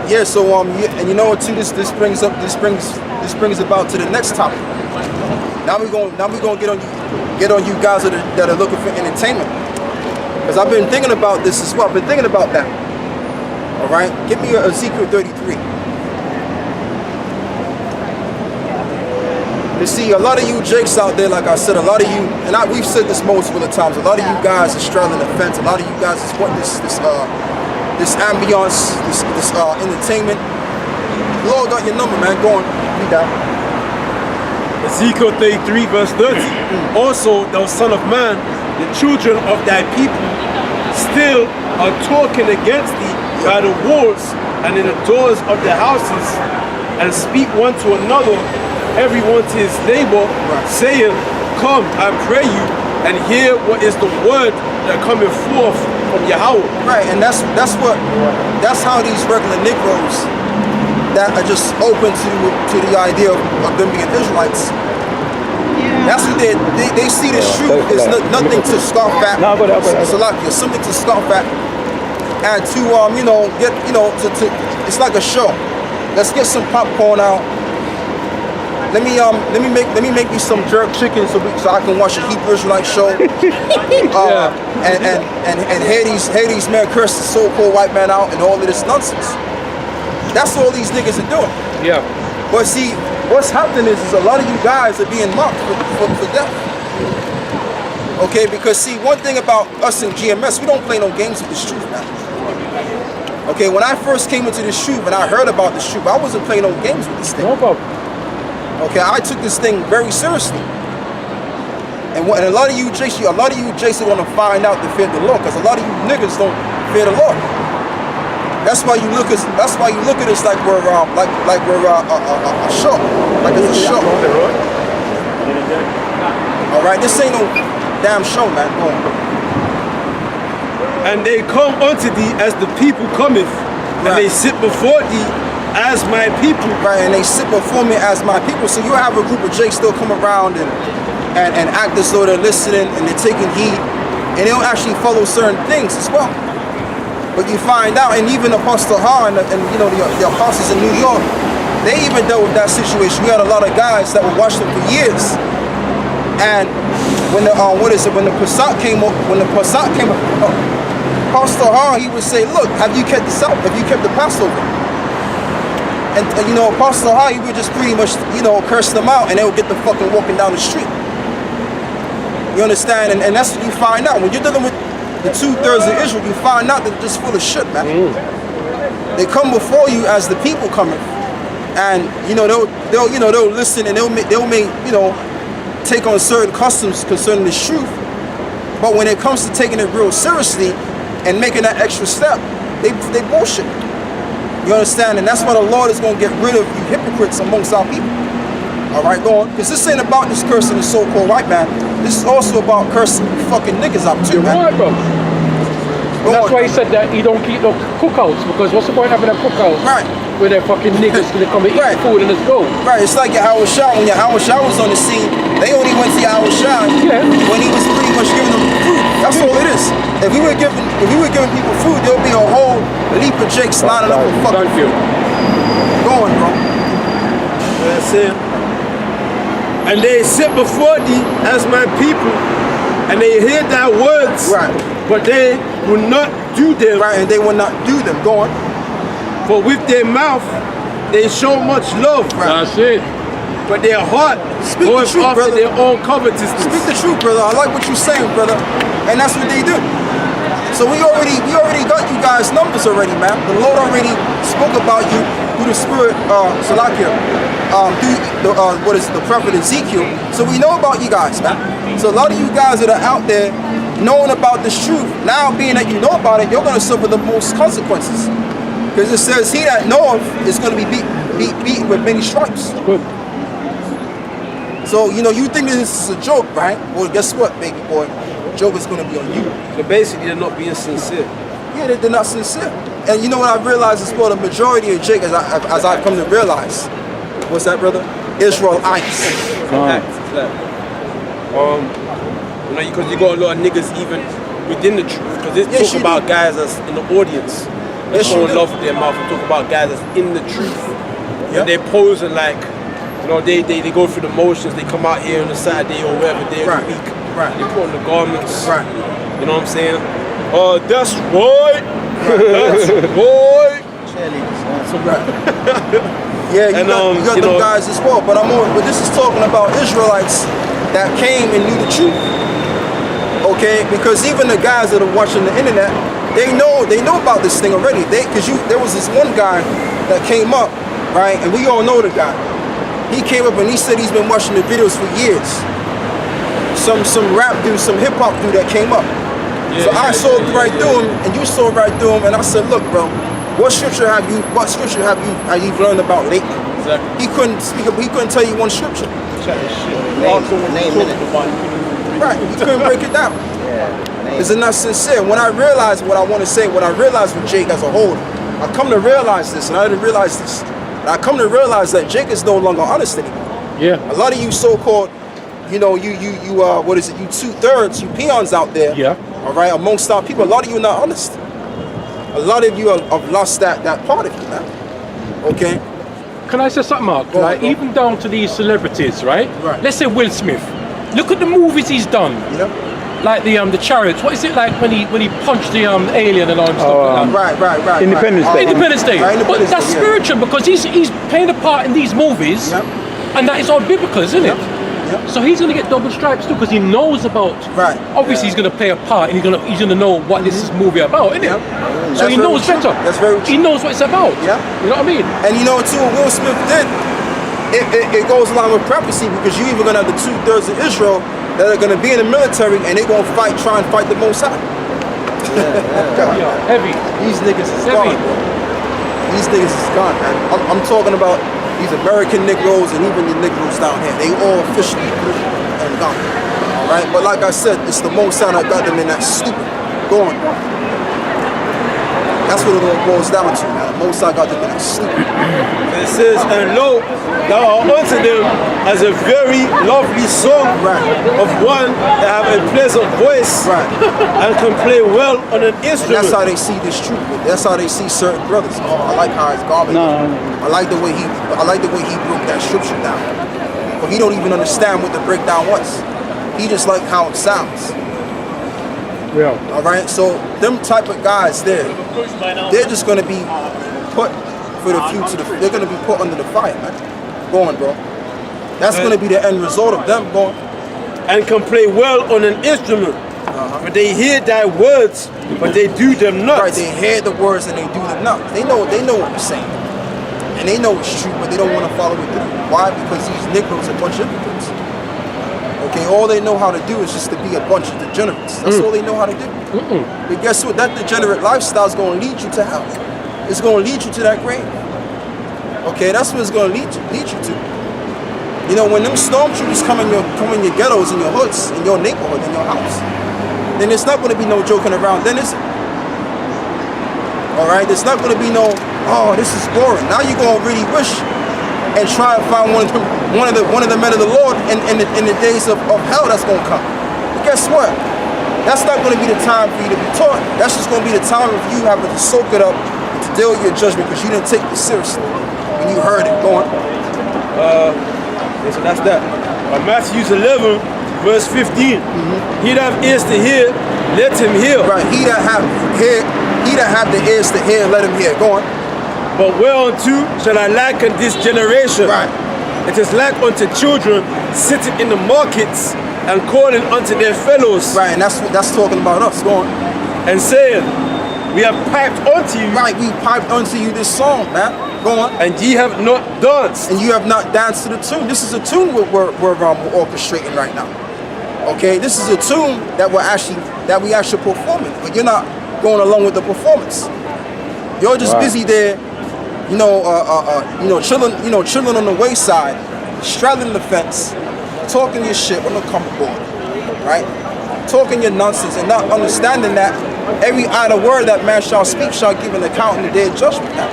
Yeah. So and you know what too? This brings about to the next topic. Now we're gonna get on you guys that are looking for entertainment. Because I've been thinking about this as well. I've been thinking about that. All right, give me Ezekiel 33. You see, a lot of you jakes out there, like I said, a lot of you, and we've said this multiple times, a lot of you guys are straddling the fence. A lot of you guys just want this ambiance, this entertainment. Lord got your number, man. Go on, read that. Ezekiel 33 verse 30. Also, thou son of man, the children of thy people still are talking against thee by the walls and in the doors of the houses, and speak one to another, everyone to his neighbor, saying, come, I pray you, and hear what is the word that cometh forth from Yahweh. Right, and that's how these regular Negroes that are just open to the idea of them being Israelites. That's what they see the truth is nothing to scoff at. Salakia, something to scoff at, and to it's like a show. Let's get some popcorn out. Let me make me some jerk chicken so I can watch a Hebrew Israelite show. And hear these men curse the so-called white man out and all of this nonsense. That's all these niggas are doing. Yeah. But see, what's happening is a lot of you guys are being mocked for death. Okay, because see, one thing about us in GMS, we don't play no games with this truth, man. Okay, when I first came into this truth and I heard about this truth, I wasn't playing no games with this thing. No problem. Okay, I took this thing very seriously. And a lot of you Jakes are gonna find out to fear the Lord, because a lot of you niggas don't fear the Lord. That's why you look at us like we're a show, like it's a show. All right, this ain't no damn show, man. Go on. And they come unto thee as the people cometh, and they sit before thee as my people. Right, and they sit before me as my people. So you have a group of Jakes still come around and act as though they're listening and they're taking heed, and they don't actually follow certain things as well. But you find out, and even Apostle Ha and the apostles in New York, they even dealt with that situation. We had a lot of guys that were watching them for years, and when the Passat came up, Apostle Ha, he would say, "Look, have you kept the Passover?" And Apostle Ha, he would just pretty much curse them out, and they would get the fucking walking down the street. You understand? And that's what you find out when you're dealing with the 2/3 of Israel. You find out that they're just full of shit, man. They come before you as the people coming, and they'll listen, and they'll make take on certain customs concerning the truth. But when it comes to taking it real seriously and making that extra step, they bullshit. You understand? And that's why the Lord is going to get rid of you hypocrites amongst our people. All right, go on. Because this ain't about this cursing the so-called white man. This is also about cursing you fucking niggas out too, man. Right, bro. That's why he said that he don't keep no cookouts, because what's the point of having a cookout? Right. Where they're fucking niggas gonna come and eat food and let's go. Right, it's like Yahweh Shah. When Yahweh Shah was on the scene, they only went to Yahweh Shah when he was pretty much giving them food. That's all it is. If we were giving people food, there'll be a whole leap of Jakes lining up and fucking food. Go on, bro. That's it. And they sit before thee as my people, and they hear thy words, but they will not do them. Right, and they will not do them. Go on. For with their mouth they show much love. That's it. But their heart goes after their own covetousness. Speak the truth, brother. I like what you're saying, brother. And that's what they do. So we already got you guys' numbers already, man. The Lord already spoke about you through the Spirit, Salakia, through the prophet Ezekiel. So we know about you guys, man. So a lot of you guys that are out there knowing about this truth, now being that you know about it, you're going to suffer the most consequences. Because it says, he that knoweth is going to be beaten with many stripes. Good. So, you think this is a joke, right? Well, guess what, baby boy? The joke is going to be on you. So basically, they're not being sincere. Yeah, they're not sincere. And you know what I realized as well? The majority of Jake, as I've come to realize, what's that, brother? Israelites. Because you got a lot of niggas even within the truth. Because it's talk about guys that's in the audience. Yes, you showing do. love with their mouth and talk about guys that's in the truth. Yeah. And they're posing like, you know, they go through the motions. They come out here on a Saturday or whatever day of the week. Right. They put on the garments. Right. You know what I'm saying? That's right. That's right. Yeah, you And, got you them know, guys as well. But but this is talking about Israelites that came and knew the truth. Okay, because even the guys that are watching the internet, they know about this thing already. There was this one guy that came up, right? And we all know the guy. He came up and he said he's been watching the videos for years. Some rap dude, some hip hop dude that came up. So I saw right through him, and you saw right through him, and I said, look, bro, what scripture have you learned about lately? Exactly. He couldn't speak up. He couldn't tell you one scripture. Name in it. Right. He couldn't break it down. Is it not sincere? When I realized what I want to say, when I realized with Jake as a whole, I come to realize this, and I didn't realize this. And I come to realize that Jake is no longer honest anymore. Yeah. A lot of you so-called, you 2/3, you peons out there. Yeah. All right, amongst our people, a lot of you are not honest. A lot of you have lost that part of you, man. Okay. Can I say something, Mark? Go on, Like, go on. even down to these celebrities, right? Right. Let's say Will Smith. Look at the movies he's done. You know? Like the Chariots. What is it like when he punched the alien and all that stuff like that? Right. Independence Day. Independence Day. Right, But Independence that's Day, yeah. spiritual because he's playing a part in these movies, Yep. and that is all biblical, isn't it? Yep. So he's gonna get double stripes too because he knows about. Right. Obviously, he's gonna play a part, and he's gonna know what this is movie about, isn't it? Yep. So he That's knows very true. better. That's very He true. knows what it's about. Yeah. You know what I mean? And you know too, what Will Smith did, it goes along with prophecy because you're even gonna have the 2/3 of Israel that are gonna be in the military and they're gonna try and fight the Most High. Yeah. Heavy. These niggas is Heavy. gone, bro. These niggas is gone, man. I'm talking about these American Negroes and even the Negroes down here. They all officially through and gone. All right, but like I said, it's the Most High that got them in that stupid going. That's what it all boils down to, man. Most High got them in that stupid. It says, and lo, thou art unto them as a very lovely song Right. of one that have a pleasant voice Right. and can play well on an And instrument. that's how they see this truth. That's how they see certain brothers. Oh, I like how it's garbage. I like the way he broke that scripture down. But he don't even understand what the breakdown was. He just like how it sounds. Yeah. All right. So them type of guys they're just gonna be put for the future. They're gonna be put under the fire, man. Go on, bro. That's gonna be the end result of them going. And can play well on an instrument. But they hear thy words, but they do them not. Right, they hear the words and they do them not. They know what we're saying. And they know it's true, but they don't want to follow it through. Why? Because these Negroes are a bunch of hypocrites. Okay, all they know how to do is just to be a bunch of degenerates. That's all they know how to do. But guess what? That degenerate lifestyle is going to lead you to hell. It's going to lead you to that grave. Okay, that's what it's going to lead you to. You know, when them stormtroopers come in your ghettos, in your hoods, in your neighborhood, in your house, then it's not going to be no joking around. Then is it? All right, there's not going to be no, oh, this is boring. Now you're going to really wish and try to find one of the men of the Lord in the days of hell that's going to come. But guess what? That's not going to be the time for you to be taught. That's just going to be the time of you having to soak it up and to deal with your judgment because you didn't take it seriously when you heard it. Go on. Yeah, so that's that. Matthew 11, verse 15. He that have ears to hear, let him hear. Right. He that have the ears to hear, let him hear. Go on. But whereunto shall I liken this generation? Right. It is like unto children sitting in the markets and calling unto their fellows. Right, and that's talking about us. Go on. And saying, we have piped unto you, Right, we piped unto you this song, man. Go on. and ye have not danced. And you have not danced to the tune. This is a tune we're orchestrating right now. Okay, this is a tune that we actually performing, but you're not going along with the performance. You're just busy there, chilling on the wayside, straddling the fence, talking your shit on the comfortable, right? Talking your nonsense and not understanding that every idle word that man shall speak shall give an account in the day of judgment. Now.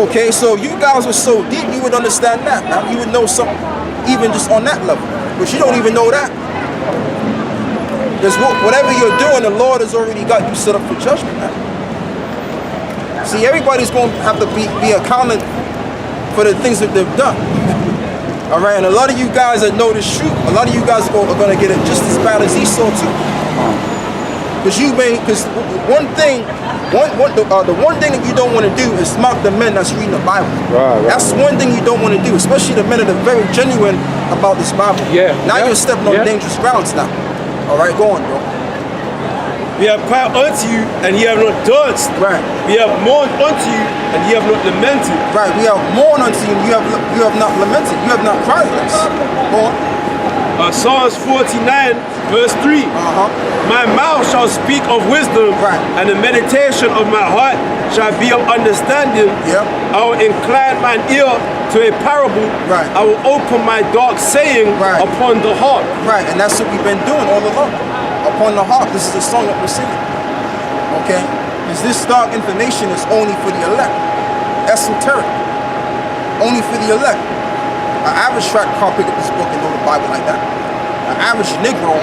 Okay, so you guys are so deep, you would understand that. Now you would know something, even just on that level, but you don't even know that. Because whatever you're doing, the Lord has already got you set up for judgment. Now. See, everybody's going to have to be accounted for the things that they've done. All right, and a lot of you guys that know this truth, a lot of you guys are going to get it just as bad as Esau too. Because one thing that you don't want to do is mock the men that's reading the Bible. Right. That's one thing you don't want to do, especially the men that are very genuine about this Bible. Yeah. Now you're stepping on dangerous grounds now. All right, go on, bro. We have cried unto you, and ye have not danced. Right. We have mourned unto you, and ye have not lamented. Right. We have mourned unto you, and you have not lamented. You have not cried with us. Go on. Psalms 49, verse 3. My mouth shall speak of wisdom, Right. and the meditation of my heart shall be of understanding. Yep. I will incline mine ear to a parable. Right. I will open my dark saying Right. upon the harp. Right, and that's what we've been doing all along. Upon the harp, this is the song that we're singing. Okay? Because this dark information is only for the elect. Esoteric. Only for the elect. An average track can't pick up this book and know the Bible like that. An average Negro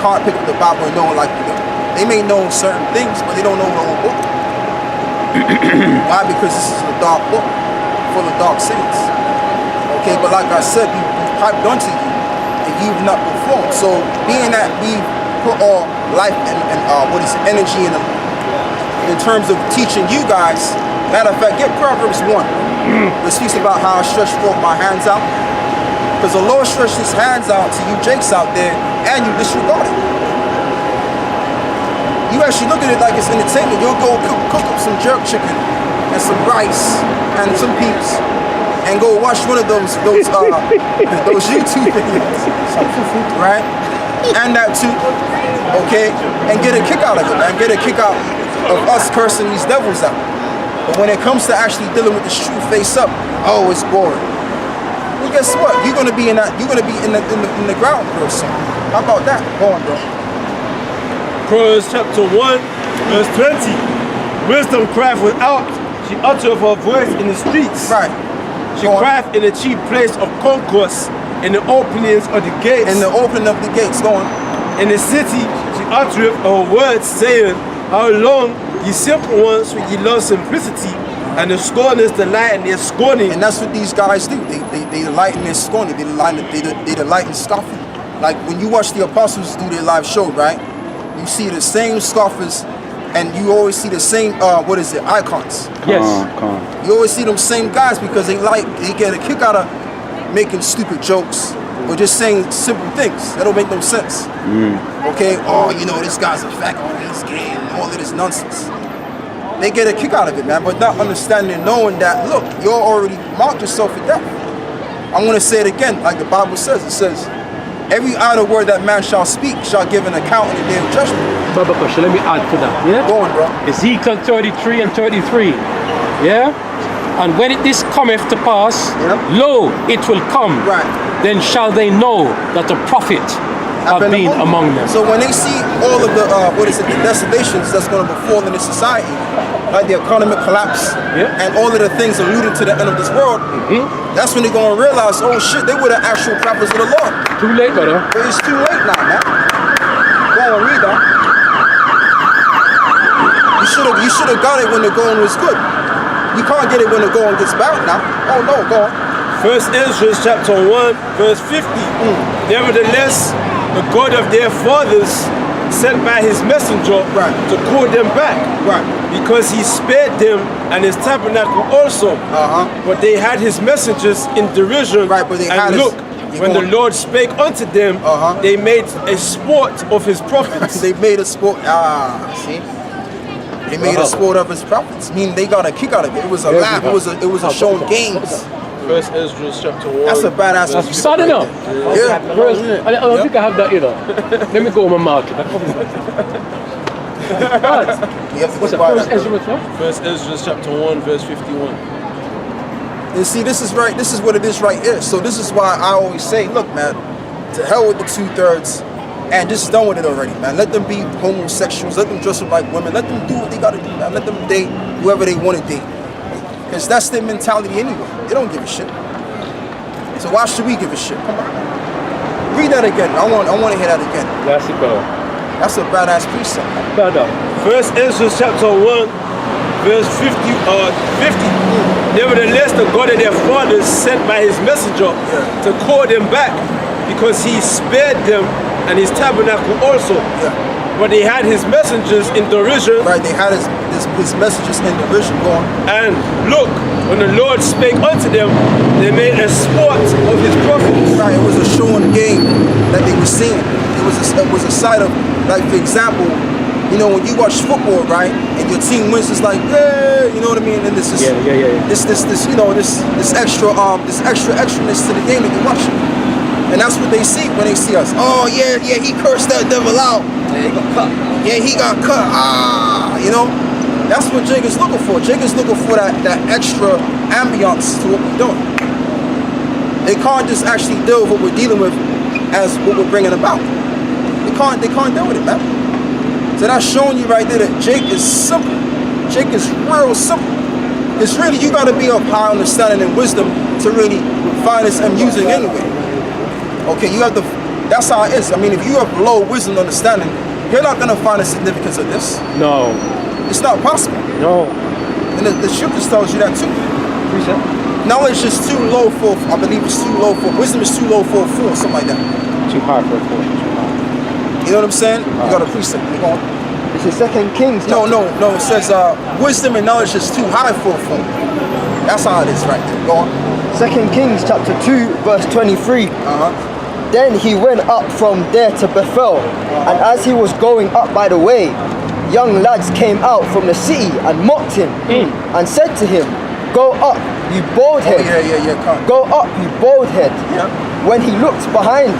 can't pick up the Bible and know it like we do. They may know certain things, but they don't know the whole book. Why? Because this is a dark book, full of dark sayings. Okay, but like I said, we piped onto you, and you've not performed. So being that we put all life and energy in terms of teaching you guys, matter of fact, get Proverbs 1. It speaks about how I stretched forth my hands out. Because the Lord stretched his hands out to you Jakes out there, and you disregard it. You actually look at it like it's entertainment. You'll go cook up some jerk chicken and some rice and some peeps and go watch one of those YouTube videos, right? And that too, okay? And get a kick out of it, man. Get a kick out of us cursing these devils out. But when it comes to actually dealing with this truth face up, oh, it's boring. Well, guess what? You're gonna be in the ground real soon. How about that? Go on, bro. Proverbs chapter 1, verse 20. Wisdom crieth without, she uttereth her voice in the streets. Right. She crieth in the chief place of concourse, in the openings of the gates. In the opening of the gates, go on. In the city, she uttereth her words, saying, how long, ye simple ones, will ye love simplicity, and the scorners delight in their scorning. And that's what these guys do. They delight in their scorning. They delight in scoffing. Like when you watch the apostles do their live show, right? You see the same scoffers, and you always see the same icons. Yes. You always see them same guys because they get a kick out of making stupid jokes or just saying simple things that don't make no sense. Okay, oh, you know, this guy's a fat, oh, he's gay, and all of this nonsense. They get a kick out of it, man, but not understanding, knowing that, look, you're already marked yourself for death. I'm going to say it again, like the Bible says. It says, every idle word that man shall speak shall give an account in the day of judgment. Baba Kusha, let me add to that. Yeah? Go on, bro. Ezekiel 33 and 33. Yeah? And when this cometh to pass, lo, it will come. Right. Then shall they know that a prophet have been among them. So when they see all of the the desolations that's going to befall in this society, like the economic collapse and all of the things alluding to the end of this world, that's when they're going to realize, oh shit, they were the actual prophets of the Lord. Too late, brother. But it's too late now, man. Go on, read that. You should have got it when the going was good. You can't get it when the going gets bad now. Oh no, go on. First Ezra chapter 1, verse 50. Nevertheless, the God of their fathers sent by his messenger to call them back. Because he spared them and his tabernacle also. But they had his messengers in derision. But they and look, when the Lord spake unto them, they made a sport of his prophets. They made a sport. See? They made a sport of his prophets. Meaning they got a kick out of it. It was a laugh. It was a show of games. First Ezra chapter 1. That's a badass. That's sad enough. Yeah. I don't think I have that either. Let me go on my market. What's that? First Ezra what? First Ezra chapter 1, verse 51. And see, this is right. This is what it is right here. So this is why I always say, look, man, to hell with the 2/3, and just done with it already, man. Let them be homosexuals. Let them dress up like women. Let them do what they gotta do, man. Let them date whoever they want to date. Because that's their mentality anyway. They don't give a shit. So why should we give a shit? Come on. Read that again. I want to hear that again. That's it, bro. That's a badass precept. Brother. First Ezra chapter 1, verse 50. Nevertheless, the God of their fathers sent by his messenger to call them back, because he spared them and his tabernacle also. But they had his messengers in derision. Right, they had his messages in derision going. And look, when the Lord spake unto them, they made a sport of his prophets. Right, it was a show and game that they were seeing. It was a sight of, like, for example, you know, when you watch football, right, and your team wins, it's like, yeah, you know what I mean? And this is this you know, this extraness to the game that you're watching. And that's what they see when they see us. Oh yeah, he cursed that devil out. Yeah, he got cut. Yeah, he got cut. You know, that's what Jake is looking for. Jake is looking for that extra ambiance to what we're doing. They can't just actually deal with what we're dealing with as what we're bringing about. They can't deal with it, man. So that's showing you right there that Jake is simple. Jake is real simple. It's really, you gotta be of high understanding and wisdom to really find this amusing anyway. Okay, you have to, that's how it is. I mean, if you have low wisdom and understanding, you're not gonna find the significance of this. No. It's not possible. No. And the scriptures tells you that too. Precept. Knowledge is too low for, I believe it's too low for, wisdom is too low for a fool, something like that. Too hard for a fool. You know what I'm saying? You got a precept. This is 2 Kings. No, it says wisdom and knowledge is too high for a fool. That's how it is right there. Go on. 2 Kings chapter 2 verse 23. Then he went up from there to Bethel, and as he was going up by the way, young lads came out from the city and mocked him, and said to him, "Go up, you bald head. Come. Go up, you bald head." Yeah. When he looked behind,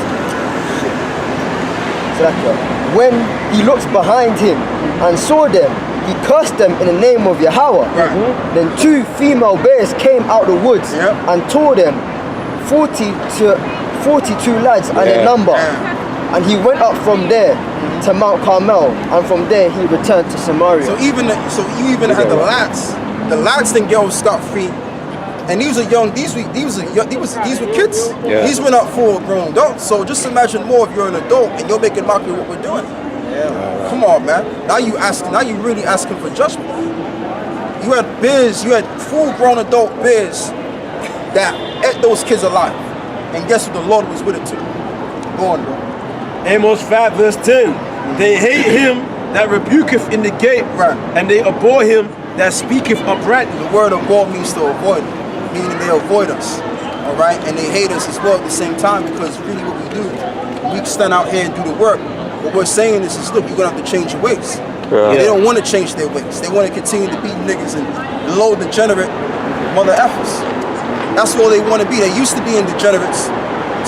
when he looked behind him and saw them, he cursed them in the name of Yahweh. Then 2 female bears came out the woods and tore them, 42 lads and in number. And he went up from there to Mount Carmel, and from there he returned to Samaria. So you even had the lads didn't get off scot-free. And these were young, these were kids. Yeah. These were not full grown adults. So just imagine more if you're an adult and you're making mockery of what we're doing. Come on, man. Now you really asking for judgment. You had full grown adult bears that ate those kids alive. And guess what, the Lord was with it too. Go on, bro. Amos 5 verse 10. They hate him that rebuketh in the gate, and they abhor him that speaketh uprightly. The word abhor means to avoid, meaning they avoid us. Alright? And they hate us as well at the same time, because really what we do, we stand out here and do the work. What we're saying is look, you're gonna have to change your ways. They don't want to change their ways. They want to continue to beat niggas and low degenerate mother effers. That's all they want to be. They used to be in degenerates.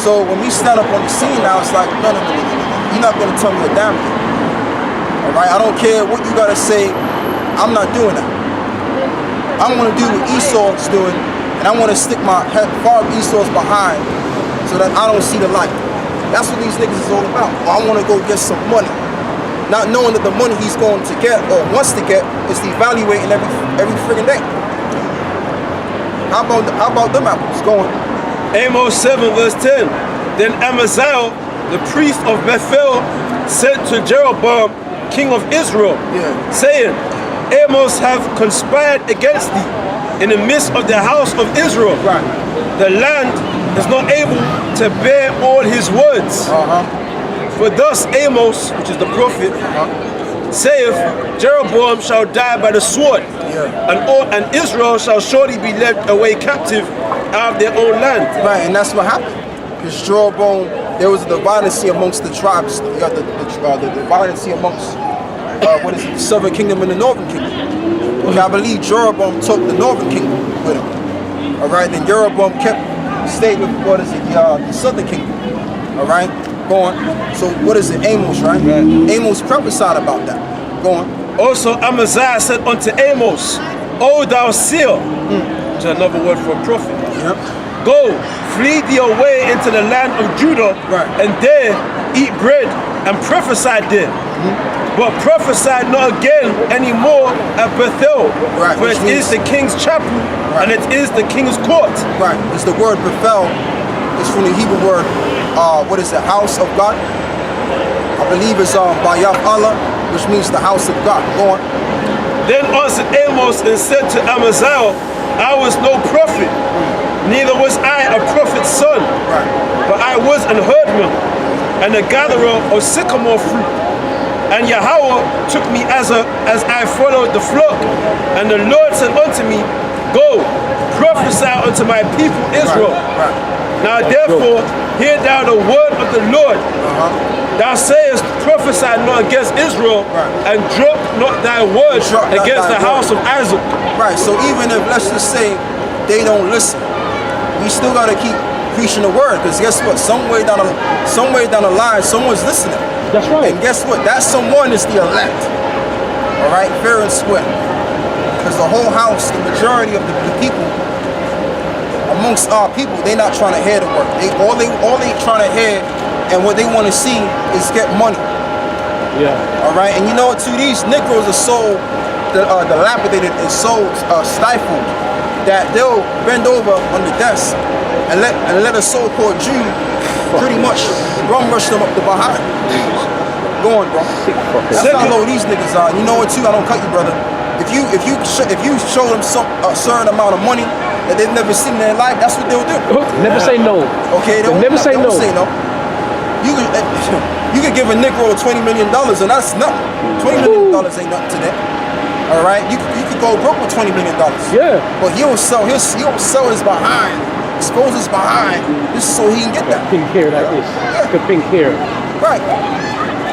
So when we stand up on the scene now, it's like, no. You're not going to tell me a damn thing. All right? I don't care what you got to say. I'm not doing that. I'm going to do what Esau's doing, and I want to stick my head far Esau's behind so that I don't see the light. That's what these niggas is all about. Well, I want to go get some money. Not knowing that the money he's going to get or wants to get is devaluating every friggin' day. How about them apples? Go on. Amos 7 verse 10. Then Amaziah, the priest of Bethel, said to Jeroboam, king of Israel, saying, Amos have conspired against thee in the midst of the house of Israel. The land is not able to bear all his words. For thus Amos, which is the prophet, saith, Jeroboam shall die by the sword, and Israel shall surely be led away captive out of their own land. Right, and that's what happened. Because Jeroboam, there was a dividency amongst the tribes. You got the dividency amongst the southern kingdom and the northern kingdom. Okay, I believe Jeroboam took the northern kingdom with him. All right, then Jeroboam stayed with the southern kingdom. All right, go on. So what is it? Amos, right? Amos prophesied about that. Go on. Also Amaziah said unto Amos, O thou seer, which is another word for a prophet, go, flee thee away into the land of Judah, and there eat bread and prophesy there. But prophesy not again anymore at Bethel, for it is the king's chapel, and it is the king's court. Right, it's the word Bethel. It's from the Hebrew word, what is the house of God? I believe it's Bayaf Allah, which means the house of God. Go on. Then answered Amos and said to Amaziah, I was no prophet, neither was I a prophet's son, but I was an herdman and a gatherer of sycamore fruit. And Yahweh took me as I followed the flock. And the Lord said unto me, Go, prophesy unto my people Israel. Now therefore, hear thou the word of the Lord. Thou sayest, prophesy not against Israel, and drop not thy word against the house of Isaac. Right, so even if, let's just say, they don't listen, we still gotta keep preaching the word, because guess what? Some way down the line, someone's listening. That's right. And guess what? That someone is the elect. All right, fair and square. Because the whole house, the majority of the people, amongst our people, they're not trying to hear the word. All they trying to hear and what they want to see is get money. Yeah. All right, and you know what? Too, these Negroes are so dilapidated and so stifled that they'll bend over on the desk and let a so-called Jew pretty much rush them up the behind. Go on, bro. That's how low these niggas are. You know what? Too, I don't cut you, brother. If you show them a certain amount of money that they've never seen in their life, that's what they'll do. Never say no. Okay, They'll never say no. You can give a Negro $20 million and that's nothing. $20 million ain't nothing to them. All right, you could go broke with $20 million. Yeah. But he'll sell his behind, expose his behind, just so he can get that. Pink hair like this. The pink hair. Right.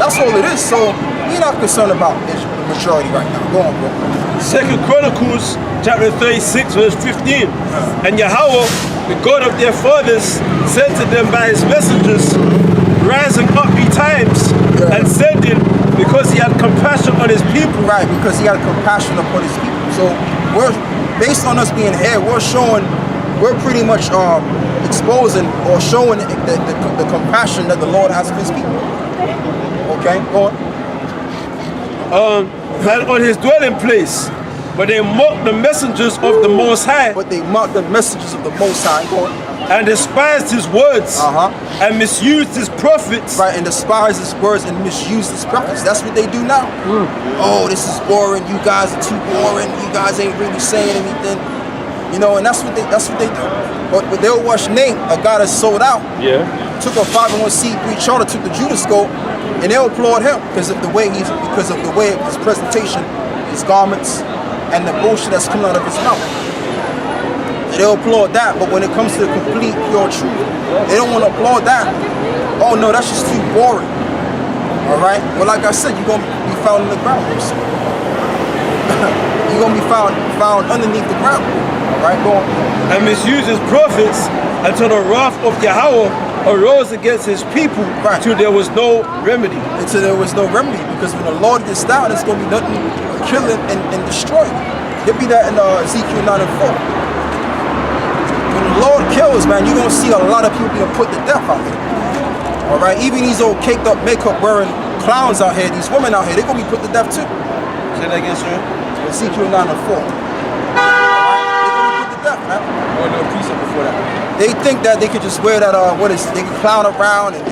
That's all it is. So we're not concerned about the majority right now. Go on, bro. 2 Chronicles chapter 36 verse 15. And Yahweh, the God of their fathers, said to them by his messengers, rising up betimes and sending, because he had compassion on his people. Right, because he had compassion upon his people. So we're based on us being here, we're pretty much exposing or showing the compassion that the Lord has for his people. Okay, go on. And on his dwelling place, but they mocked the messengers of the Most High. But they mocked the messengers of the Most High. Go on. And despised his words, and misused his prophets. Right, and despised his words and misused his prophets. That's what they do now. Oh, this is boring. You guys are too boring. You guys ain't really saying anything. You know, and that's what they do. But they'll watch Nate, a guy that's sold out. Yeah. Took a 501c3 charter, took the Judas scope, and they'll applaud him because of the way of his presentation, his garments, and the bullshit that's coming out of his mouth. They'll applaud that, but when it comes to the complete, pure truth, they don't want to applaud that. Oh no, that's just too boring. All right? Well, like I said, you're going to be found in the ground. You're going to be found underneath the ground. All right, go on. And misused his prophets until the wrath of Yahweh arose against his people, till there was no remedy. Until there was no remedy, because when the Lord gets down, it's going to be nothing but killing and destroying. There'll be that in Ezekiel 9 and 4. When the Lord kills, man, you're going to see a lot of people being put to death out here. All right? Even these old caked up makeup wearing clowns out here, these women out here, they're going to be put to death too. Say that again, sir? Ezekiel 9 and 4. All right? They're going to be put to death, man. Oh, no, precept before that. They think that they could just wear that, they can clown around and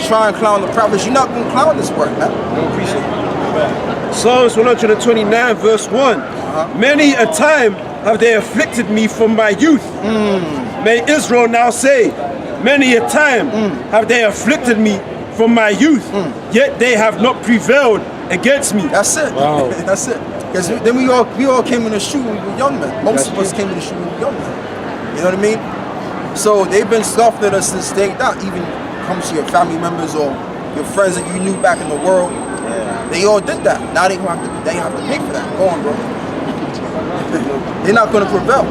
try and clown the prophets. You're not going to clown this word, man. No precept. Psalms 129 verse 1. Many a time have they afflicted me from my youth. May Israel now say, many a time have they afflicted me from my youth, yet they have not prevailed against me. That's it. Wow. That's it. Because then we all came in the shoe when we were young men. Most of us came in the shoe when we were young men. You know what I mean? So they've been scoffing at us since day dot. Even comes to your family members or your friends that you knew back in the world. They all did that. Now they have to pay for that. Go on, bro. They're not going to prevail.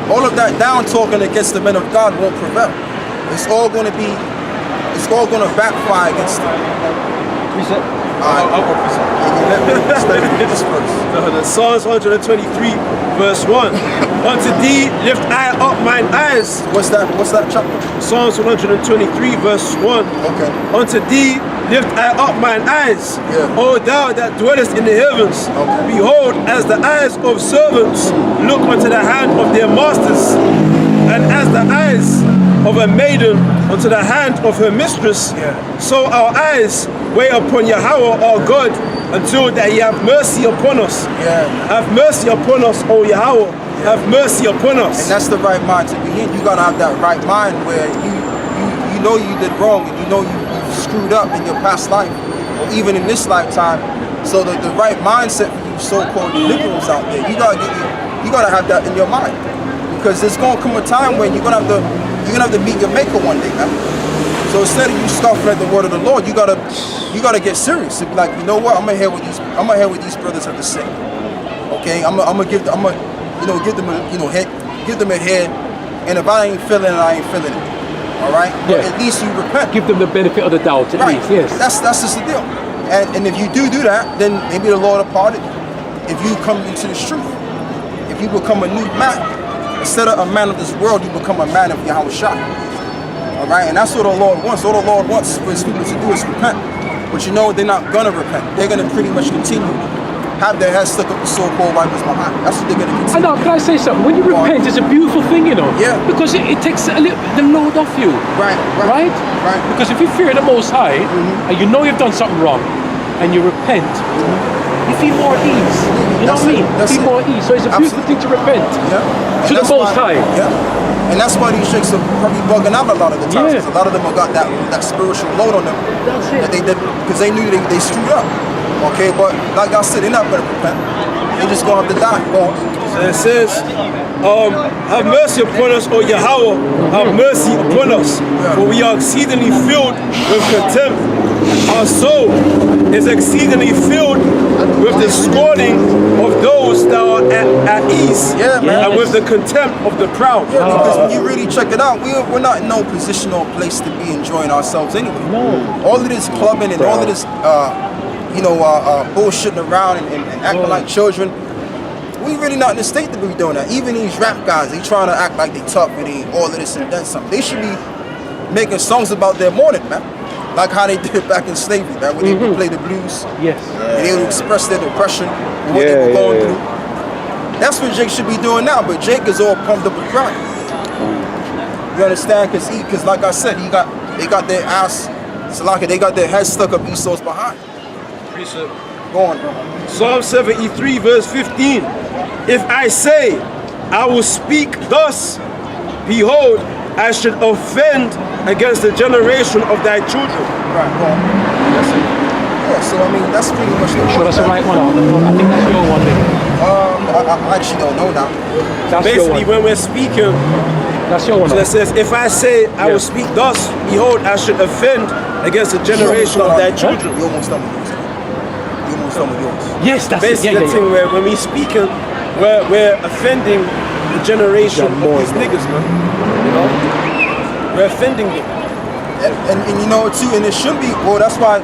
All of that down talking against the men of God won't prevail. It's all going to backfire against them. Precept? I'll go precept. Let me get this first. Psalms 123 verse 1. Unto thee lift I up mine eyes. What's that chapter? Psalms 123 verse 1. Okay. Unto thee lift I up mine eyes, O thou that dwellest in the heavens. Behold, as the eyes of servants look unto the hand of their masters, and as the eyes of a maiden unto the hand of her mistress, so our eyes wait upon Yahweh our God until that He have mercy upon us. Yeah. Have mercy upon us, O Yahweh. Have mercy upon And us. that's the right mind to be in. You gotta have that right mind where you know you did wrong and you know you screwed up in your past life or even in this lifetime. So the right mindset for you so-called liberals out there, you gotta have that in your mind. Because there's gonna come a time when you're gonna have to meet your maker one day, man. So instead of you scoffing at the word of the Lord, you gotta get serious. And be like, you know what? I'm gonna hear what these brothers have to say. Okay, I'm gonna give them a head. And if I ain't feeling it, I ain't feeling it. All right. Yeah. But at least you repent. Give them the benefit of the doubt at Right. least. Yes. That's just the deal. And if you do that, then maybe the Lord will pardon you. If you come into this truth, if you become a new man, instead of a man of this world, you become a man of Yahweh Shai. All right, and that's what the Lord wants. All the Lord wants for His people to do is repent. But you know they're not gonna repent. They're gonna pretty much continue have their heads stuck up the so-called righteous behind. That's what they're gonna I continue. know, can I say something? When you repent, it's a beautiful thing, you know. Yeah. Because it takes a little the load off you. Right. Right? Because if you fear the Most High and you know you've done something wrong and you repent, you feel more at ease. You know what I mean? You feel more at ease. So it's a beautiful thing to repent. Yeah. To the Most High. Yeah. And that's why these chicks are probably bugging out a lot of the times. Yeah. 'Cause a lot of them have got that spiritual load on them. That's it. That they did because they knew they screwed up. Okay, but like I said, they're not gonna repent. They just gonna have to die. Go on. So it says, have mercy upon us, O Yahweh, have mercy upon us, for we are exceedingly filled with contempt. Our soul is exceedingly filled with the scorning of those that are at ease, Yeah, man. and with the contempt of the proud. Yeah, because when you really check it out, we're not in no position or place to be enjoying ourselves anyway. No. All of this clubbing and all of this, bullshitting around and acting like children, we really not in the state to be doing that. Even these rap guys, they trying to act like they tough and they all of this and then something. They should be making songs about their morning, man. Like how they did back in slavery, man, when they would play the blues. Yes. And they would express their depression and what they were going through. That's what Jake should be doing now, but Jake is all pumped up and crying. You understand? Because like I said, they got their ass, they got their head stuck up Esau's behind. Go on, bro. Psalm 73 verse 15. If I say, I will speak thus, behold, I should offend against the generation of thy children. Right, go on. That's it. Yeah, so I mean, that's pretty much the Sure, that's the right one. I think that's your one then. I actually don't know now. That's your Basically, one. when we're speaking, That's your one. so it says, if I say, I will speak thus, behold, I should offend against the generation of thy children. You almost done with yours. You almost done with yours. Yes, that's it. Basically, the thing where when we speaking, we're offending the generation of these niggas, man. You know, we're offending them. And you know too, and it should be. Well, that's why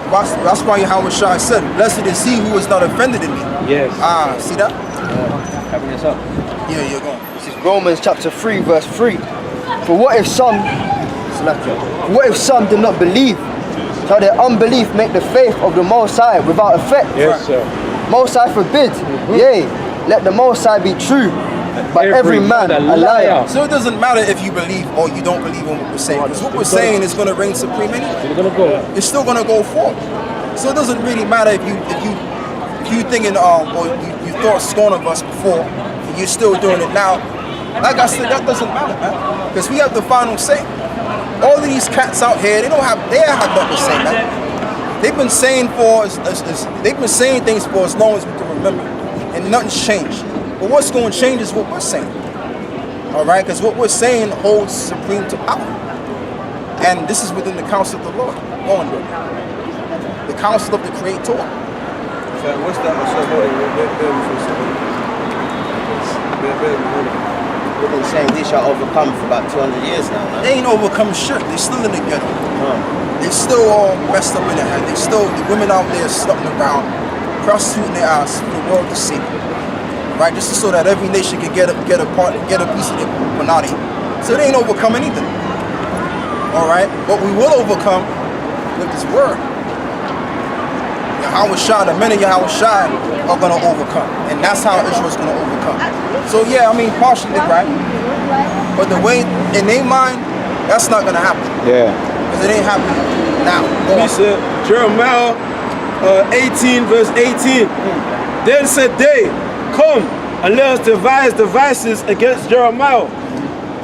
Yahweh Shai said, "Blessed is he who is not offended in me." Yes. See that? Having this up. Yeah, you're going. This is Romans chapter 3 verse 3. For what if some did not believe? Shall their unbelief make the faith of the Most High without effect? Yes, sir. Most High forbid. Yea, let the Most High be true, but every man a liar. So it doesn't matter if you believe or you don't believe in what we're saying, because what we're saying is going to reign supreme anyway. We're gonna go. It's still going to go forward. So it doesn't really matter if you thinking or you thought scorn of us before, and you're still doing it now. Like I said, that doesn't matter, man, because we have the final say. All of these cats out here, they have nothing to say, man. They've been saying things for as long as we can remember, and nothing's changed. But what's going to change is what we're saying. All right, because what we're saying holds supreme to power, and this is within the counsel of the Lord. Go on, bro. The counsel of the Creator. So what's that? We've been saying we shall overcome for about 200 years now, man. They ain't overcome shit. They still in the ghetto. They still all messed up in the head. The women out there slumping around, prostituting their ass for the world to see. Right, just so that every nation can get a piece of their panati. So they ain't overcome anything. All right, but we will overcome with this word. Yahweh Shai, the men of Yahweh Shai are gonna overcome, and that's how Israel's gonna overcome. So yeah, I mean partially right, but the way in their mind, that's not gonna happen. Yeah. Because it ain't happening now. Go He on. said, Jeremiah 18 verse 18. Then said they, come and let us devise devices against Jeremiah.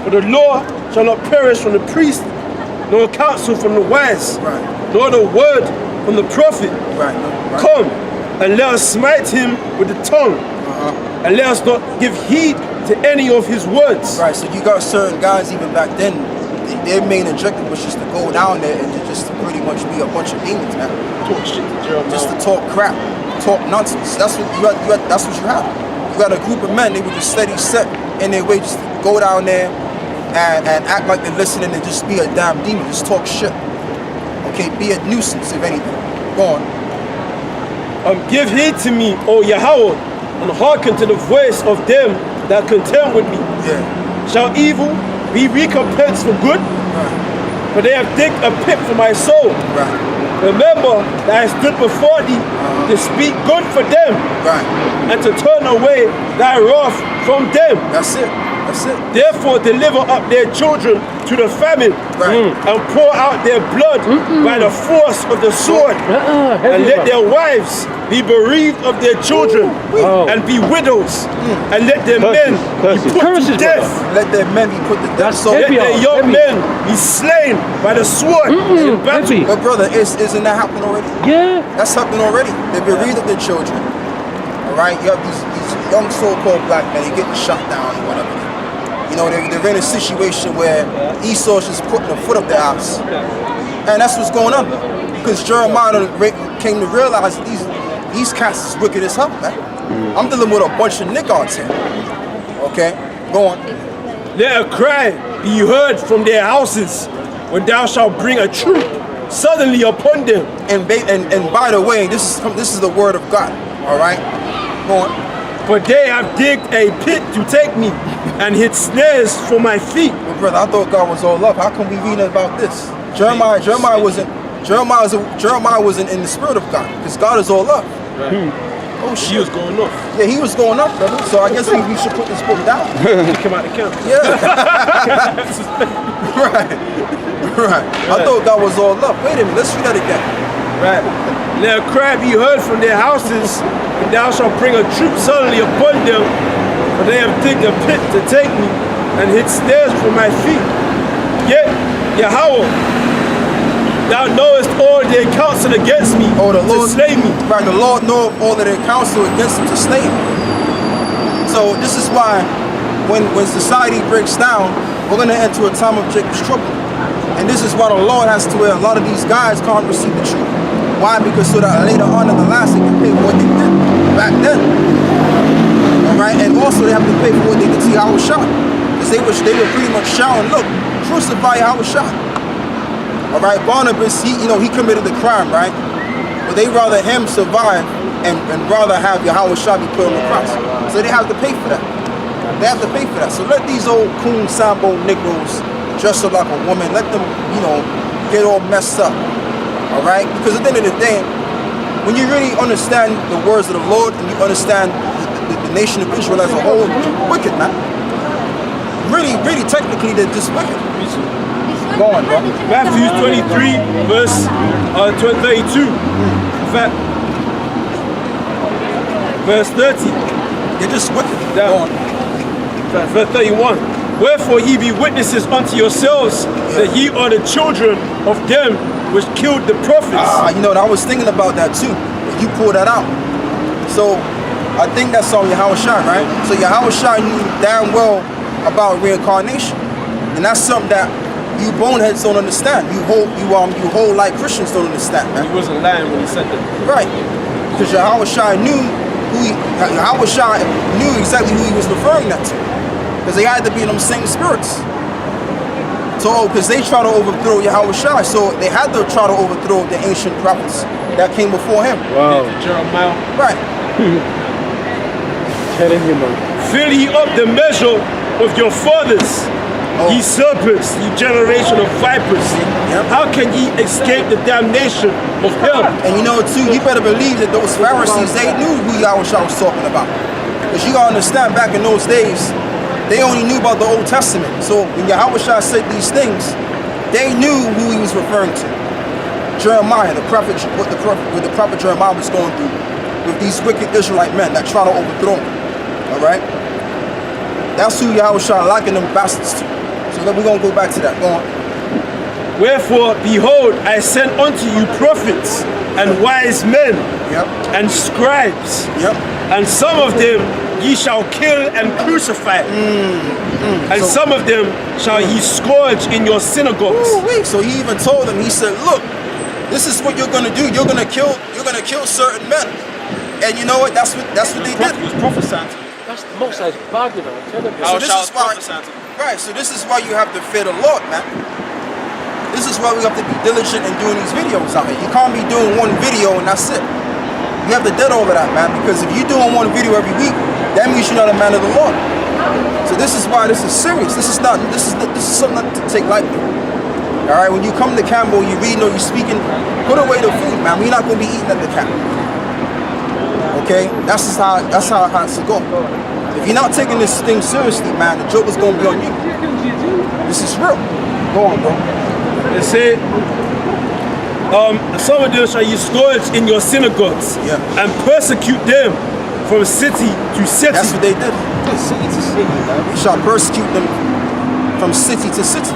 For the law shall not perish from the priest, nor counsel from the wise, Right. nor the word from the prophet. Right. Come and let us smite him with the tongue, and let us not give heed to any of his words. Right, so you got certain guys even back then, their main objective was just to go down there and to just pretty much be a bunch of demons, man. Talk shit to Jeremiah. Just to talk crap, talk nonsense. That's what you had, that's what you have. You got a group of men, they were just steady set in their way, just to go down there and act like they're listening and just be a damn demon, just talk shit. Okay, be a nuisance if anything. Go on. Give heed to me, O Yahweh, and hearken to the voice of them that contend with me. Yeah. Shall evil be recompensed for good? Right. For they have digged a pit for my soul. Right. Remember that I stood before thee to speak good for them, Right. and to turn away thy wrath from them. That's it. That's it. Therefore deliver up their children to the famine, Right. and pour out their blood by the force of the sword, and let their wives be bereaved of their children, Oh. and be widows, and let their men Curses. be put Curses, to death. Let their men be put to death. That's So, Let heavy. their young Heavy. men be slain by the sword in battle. heavy. but brother, isn't that happening already? Yeah. That's happening already. They're bereaved of their children. All right, you have these young so-called black men, they're getting shot down or whatever. You know, they're in a situation where Esau's just putting a foot up their ass. And that's what's going on. Because Jeremiah came to realize that these cats is wicked as hell, man. I'm dealing with a bunch of niggards here. Okay, go on. Let a cry be heard from their houses when thou shalt bring a troop suddenly upon them. And by the way, this is the word of God. All right, go on. For they have digged a pit to take me, and hid snares for my feet. Well, brother, I thought God was all love. How come we reading about this? Jeremiah wasn't in the spirit of God, because God is all love. Oh She shit. was going off. Yeah, he was going up, brother. So I guess we should put this book down. Kick him out the camp. Yeah. Right. Right. I thought God was all love. Wait a minute, let's read that again. Right. Let a cry be heard from their houses, and thou shalt bring a troop suddenly upon them, for they have digged a pit to take me, and hid snares for my feet. Yet, Yahweh, thou knowest all their counsel against me, Oh, the to Lord, slay me. Right, the Lord knoweth all of their counsel against him to slay him. So this is why when society breaks down, we're gonna enter a time of Jacob's trouble. And this is why the Lord has to where a lot of these guys can't receive the truth. Why? Because so that later on in the last they can pay for what they did back then. Alright, and also they have to pay for what they did to Yahushua. Because they were pretty much shouting, look, crucify Yahushua. Alright, Barnabas, he committed the crime, right? But they rather him survive and rather have Yahushua be put on the cross. So they have to pay for that. They have to pay for that. So let these old coon sambo Negroes dress up like a woman, let them, get all messed up. Alright? Because at the end of the day, when you really understand the words of the Lord and you understand the nation of Israel as a whole, wicked, man. Really, really technically they're just wicked. Go on, bro. Matthew 23, verse 32. In fact, verse 30. They're just wicked. That- Go on. Verse 31. Wherefore ye be witnesses unto yourselves that ye are the children of them which killed the prophets. I was thinking about that too. You pulled that out. So I think that's on Yahushua, right? So Yahushua knew damn well about reincarnation. And that's something that you boneheads don't understand. You whole like Christians don't understand, man. He wasn't lying when he said that. Right. Because Yahushua knew exactly who he was referring that to. Because they had to be in them same spirits. So, because they try to overthrow Yahushua, so they had to try to overthrow the ancient prophets that came before him. Wow. Jeremiah. Right. Telling you, man. Fill ye up the measure of your fathers, ye serpents, ye generation of vipers. Yep. How can ye escape the damnation of hell? And too, you better believe that those Pharisees, they knew who Yahushua was talking about. Because you gotta understand, back in those days, they only knew about the Old Testament. So when Yahushua said these things, They knew who he was referring to. Jeremiah, the prophet, what the prophet Jeremiah was going through with these wicked Israelite men that try to overthrow him. All right? That's who Yahushua likened them bastards to. So then we're going to go back to that. Go on. Wherefore, behold, I send unto you prophets and wise men and scribes, and some of them ye shall kill and crucify, and so, some of them shall ye scourge in your synagogues. So he even told them, he said, look, this is what you're gonna do. You're gonna kill certain men. And you know what? That's what they did. He was prophesying to them. That's the most I bargain on. So this is why, right, so this is why you have to fear the Lord, man. This is why we have to be diligent in doing these videos out here. You can't be doing one video and that's it. You have to dead all of that, man, because if you're doing one video every week, that means you're not a man of the Lord. So this is why this is serious. This is something to take lightly. All right, when you come to Campbell, you reading or you speaking, put away the food, man. We're not gonna be eating at the camp. Okay, that's how it has to go. If you're not taking this thing seriously, man, the joke is gonna be on you. This is real. Go on, bro. They say, some of them shall ye scourge in your synagogues and persecute them from city to city. That's what they did. City to city, man. You shall persecute them from city to city.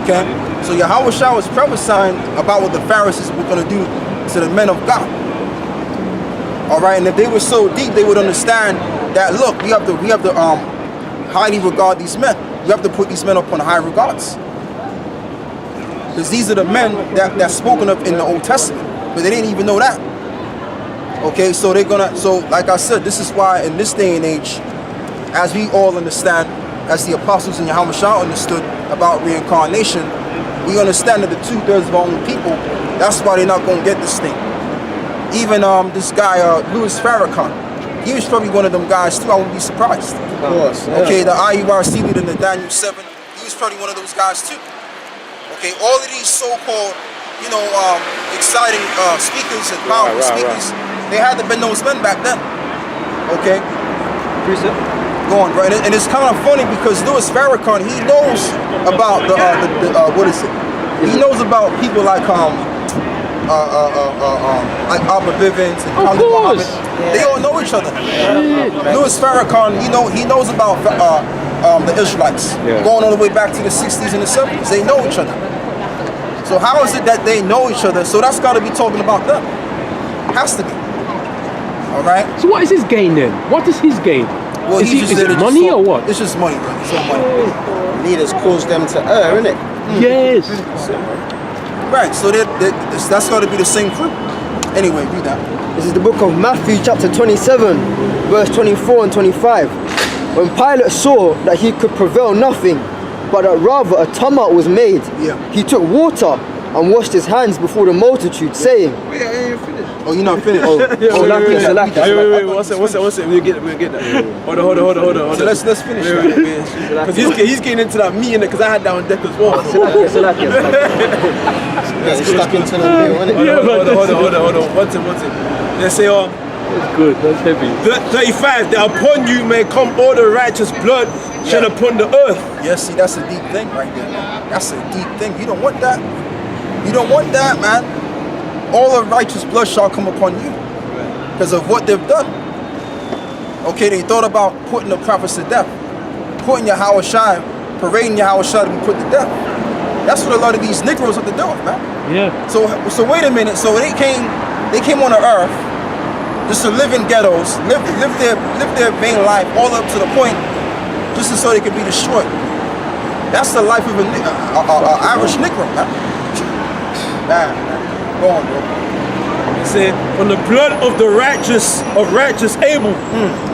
Okay? So Yahushua was prophesying about what the Pharisees were going to do to the men of God. Alright, and if they were so deep, they would understand that, look, we have to highly regard these men. We have to put these men up on high regards. Because these are the men that's spoken of in the Old Testament. But they didn't even know that. Okay, so like I said, this is why in this day and age, as we all understand, as the apostles in Yahushua understood about reincarnation, we understand that the 2/3 of our own people, that's why they're not going to get this thing. Even this guy, Louis Farrakhan, he was probably one of them guys too. I wouldn't be surprised. Of course. Yeah. Okay, the IURC leader in the Daniel 7, he was probably one of those guys too. Okay, all of these so-called, exciting speakers and powerful speakers, they had to been those men back then. Okay? Go on, right? And it's kind of funny because Louis Farrakhan, he knows about what is it? He knows about people like Abba Bivens and Ali Muhammad. They all know each other. Louis Farrakhan, he knows about the Israelites going all the way back to the 60s and the 70s. They know each other. So how is it that they know each other? So that's got to be talking about them. Has to be. All right. So what is his gain then? What is his gain? Well, is it money or what? It's just money, bro. It's all money. Leaders cause them to err, innit? Yes. Right. So that's got to be the same fruit. Anyway, read that. This is the book of Matthew chapter 27, verse 24 and 25. When Pilate saw that he could prevail nothing, but that rather a tumult was made, he took water and washed his hands before the multitude, saying, Wait, I ain't finished. Oh, you're not finished? Wait, what's it? We'll get that. Hold on. So let's finish that. Because he's getting into that meeting because I had that on deck as well. Let's stuck into the meal, innit? Hold on. What's it? Let's say, that's good, that's heavy. 35, that upon you may come all the righteous blood shed upon the earth. Yeah, see, that's a deep thing right there, man. That's a deep thing. You don't want that. You don't want that, man. All the righteous blood shall come upon you because of what they've done. Okay, they thought about putting the prophets to death, putting Yahushua, parading Yahushua to be put to death. That's what a lot of these Negroes have to do, man. Yeah. So wait a minute. So they came on the earth just to live in ghettos, live their vain life all up to the point just so they could be destroyed. That's the life of an Irish Negro, man. Go on, bro. It said, from the blood of the righteous Abel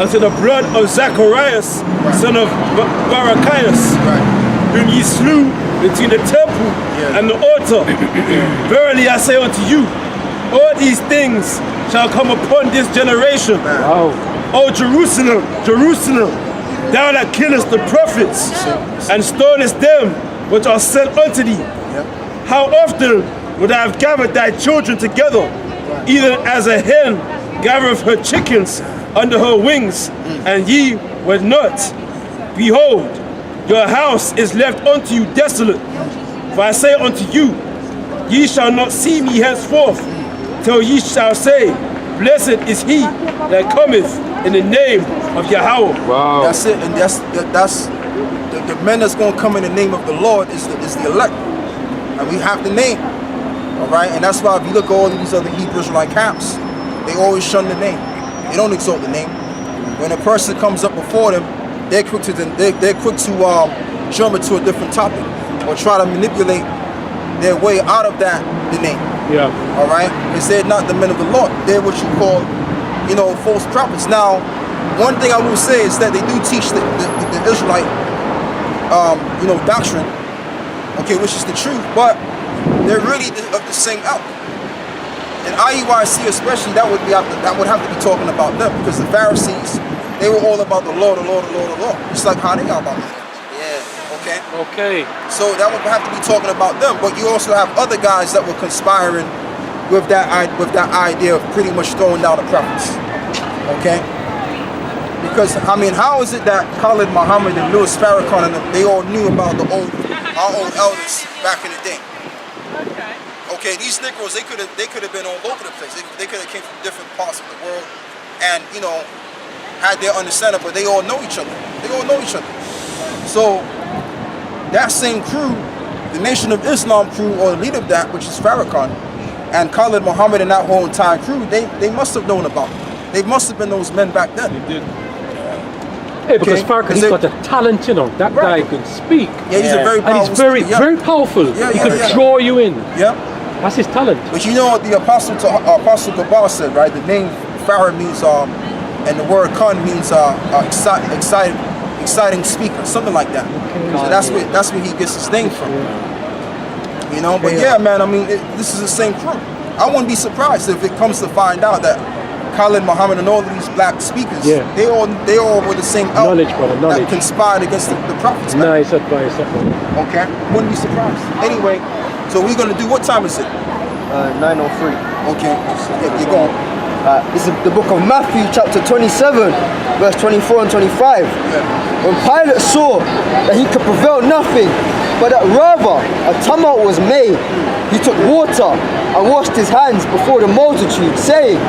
unto the blood of Zacharias, son of Barachias, whom ye slew between the temple and the altar. Verily I say unto you, all these things shall come upon this generation. Wow. O Jerusalem, Jerusalem, thou that killest the prophets and stonest them which are sent unto thee. How often would I have gathered thy children together, even as a hen gathereth her chickens under her wings, and ye were not. Behold, your house is left unto you desolate. For I say unto you, ye shall not see me henceforth, till ye shall say, blessed is he that cometh in the name of Yahweh. Wow. That's it, and that's the men that's going to come in the name of the Lord is the elect, and we have the name. All right, and that's why if you look at all of these other Hebrew Israelite camps, they always shun the name. They don't exalt the name. When a person comes up before them, they're quick to jump into a different topic or try to manipulate their way out of the name. Yeah. All right, because they're not the men of the Lord. They're what you call, false prophets. Now, one thing I will say is that they do teach the Israelite, doctrine, okay, which is the truth, but they're really of the same ilk. And IUIC especially, that would have to be talking about them, because the Pharisees, they were all about the law, the law, the law, the law. Just like how they are about the law. Yeah. Okay. Okay. So that would have to be talking about them. But you also have other guys that were conspiring with that idea of pretty much throwing down the prophets. Okay. Because how is it that Khalid Muhammad and Louis Farrakhan and them, they all knew about our own elders back in the day? Okay, these Negroes, they could have been all over the place. They could have came from different parts of the world, and had their understanding, but they all know each other. They all know each other. So that same crew, the Nation of Islam crew, or the leader of that, which is Farrakhan, and Khalid Muhammad and that whole entire crew, they must have known about it. They must have been those men back then. They did. Hey, because Farrakhan, he's got a talent, That guy can speak. Yeah, he's a very powerful And he's very, speaker, very powerful. Yeah, he yeah, can yeah. draw you in. Yeah. That's his talent. But you know what the Apostle Gabar said, right? The name Farah means, and the word Khan means exciting speaker, something like that. So that's where he gets his name from. But yeah, man, this is the same crew. I wouldn't be surprised if it comes to find out that Khalid Muhammad and all of these black speakers, they all were the same knowledge, brother, knowledge. that conspired against the prophets. Nice advice. Okay, wouldn't be surprised. Anyway, so we're gonna do, what time is it? 9:03. Okay, you're going. This is the book of Matthew, chapter 27, verse 24 and 25. When Pilate saw that he could prevail nothing, but that rather a tumult was made, he took water and washed his hands before the multitude, saying,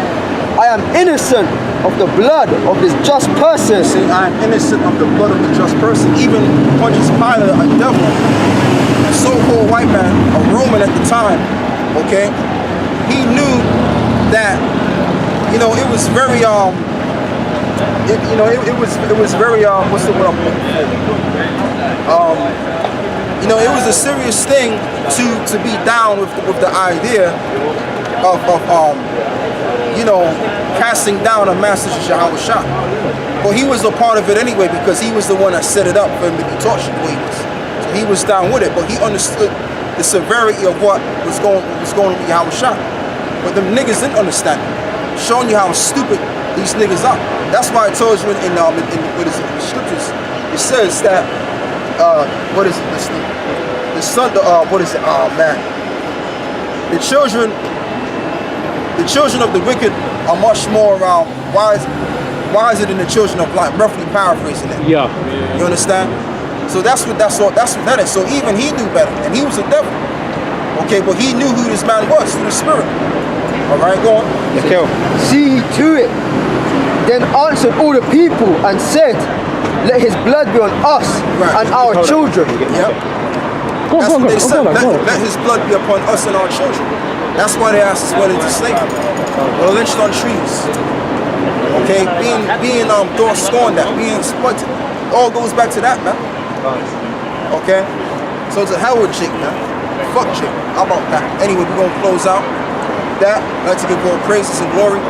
I am innocent of the blood of this just person. Say, I am innocent of the blood of the just person. Even Pontius Pilate, a devil, a so-called white man, a Roman at the time, okay, he knew that, it was very, it was very, what's the word I'm looking for? It was a serious thing to be down with the idea of casting down a master Yahweh Shah. Well, he was a part of it anyway, because he was the one that set it up for him to be tortured the way he was. So he was down with it, but he understood the severity of what was going on with Yahweh Shah. But them niggas didn't understand it. Showing you how stupid these niggas are. That's why I told you in the scriptures, it says that the son, the children of the wicked are much more wiser than the children of light. Roughly paraphrasing it. Yeah. You understand? So that's what that is. So even he knew better, and he was a devil. Okay, but he knew who this man was, through the spirit. All right, go on. See to it. Then answered all the people and said, let his blood be on us and our children. Yep. Go on. Let his blood be upon us and our children. That's why they asked us whether it's slavery or lynched on trees. Okay, being scorned at, being exploited. It all goes back to that, man. Okay? So it's a hell with Jake, man. Fuck Jake. How about that? Anyway, we're gonna close out that. I'd like to give all praises and glory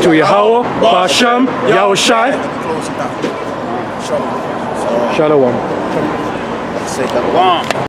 to Yahweh, Ba'ashem, Yahweh Shai. Close it out. Shalom. Shalom. Say that.